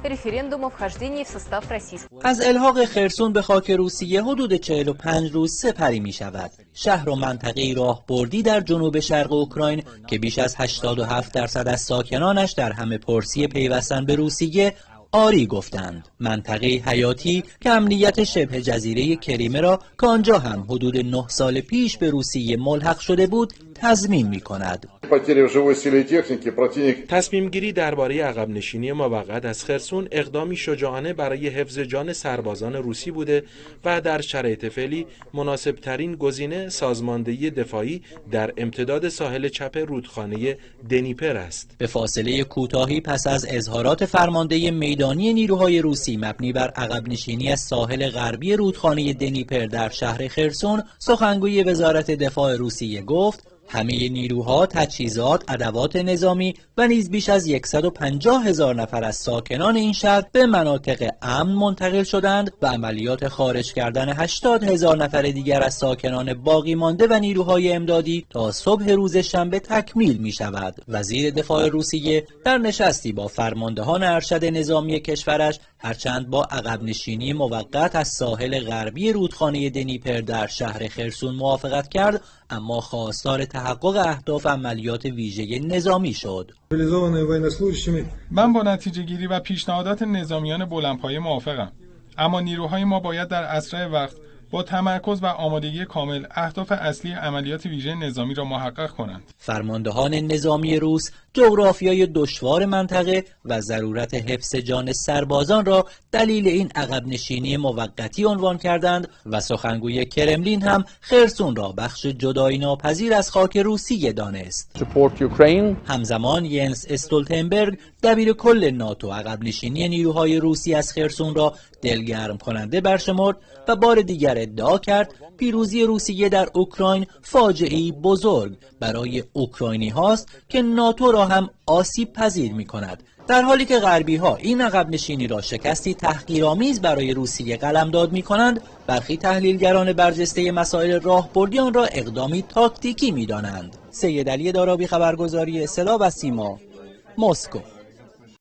референдума вхождения в состав российского. از الحاق خرسون به خاک روسیه حدود 45 روز سپری می شود. شهر و منطقه راهبردی در جنوب شرق اوکراین که بیش از 87% از ساکنانش در همه پرسی پیوستن به روسیه آری گفتند. منطقه حیاتی که امنیت شبه جزیره کریمه را که آنجا هم حدود 9 سال پیش به روسیه ملحق شده بود تضمین می کند. تصمیم گیری درباره عقب نشینی موقت از خرسون اقدامی شجاعانه برای حفظ جان سربازان روسی بوده و در شرایط فعلی مناسب ترین گزینه سازماندهی دفاعی در امتداد ساحل چپ رودخانه دنیپر است. به فاصله کوتاهی پس از اظهارات فرمانده میدانی نیروهای روسی مبنی بر عقب نشینی از ساحل غربی رودخانه دنیپر در شهر خرسون، سخنگوی وزارت دفاع روسیه گفت همه نیروها، تجهیزات، ادوات نظامی و نیز بیش از 150,000 نفر از ساکنان این شهر به مناطق امن منتقل شدند و عملیات خارج کردن 80,000 نفر دیگر از ساکنان باقی مانده و نیروهای امدادی تا صبح روز شنبه تکمیل می شود. وزیر دفاع روسیه در نشستی با فرماندهان ارشد نظامی کشورش هرچند با عقب نشینی موقت از ساحل غربی رودخانه دنیپر در شهر خرسون موافقت کرد، اما خواستار تحقق اهداف عملیات ویژه نظامی شد. من با نتیجه گیری و پیشنهادات نظامیان بلندپایه موافقم، اما نیروهای ما باید در اسرع وقت با تمرکز و آمادگی کامل اهداف اصلی عملیات ویژه نظامی را محقق کنند. فرماندهان نظامی روس جغرافیای دشوار منطقه و ضرورت حفظ جان سربازان را دلیل این عقب نشینی موقتی عنوان کردند و سخنگوی کرملین هم خرسون را بخش جدایی ناپذیر از خاک روسیه دانست. همزمان ینس استولتنبرگ دبیر کل ناتو عقب نشینی نیروهای روسی از خرسون را دلگرم کننده برشمرد و بار دیگر ادعا کرد پیروزی روسیه در اوکراین فاجعه‌ای بزرگ برای اوکراینی هاست که ناتو را هم آسیب پذیر می کند، در حالی که غربی ها این عقب نشینی را شکستی تحقیرآمیز برای روسیه قلمداد می کنند. برخی تحلیلگران برجسته مسائل راهبردی آن را اقدامی تاکتیکی می دانند. سید علی دارابی، خبرگزاری صدا و سیما، مسکو.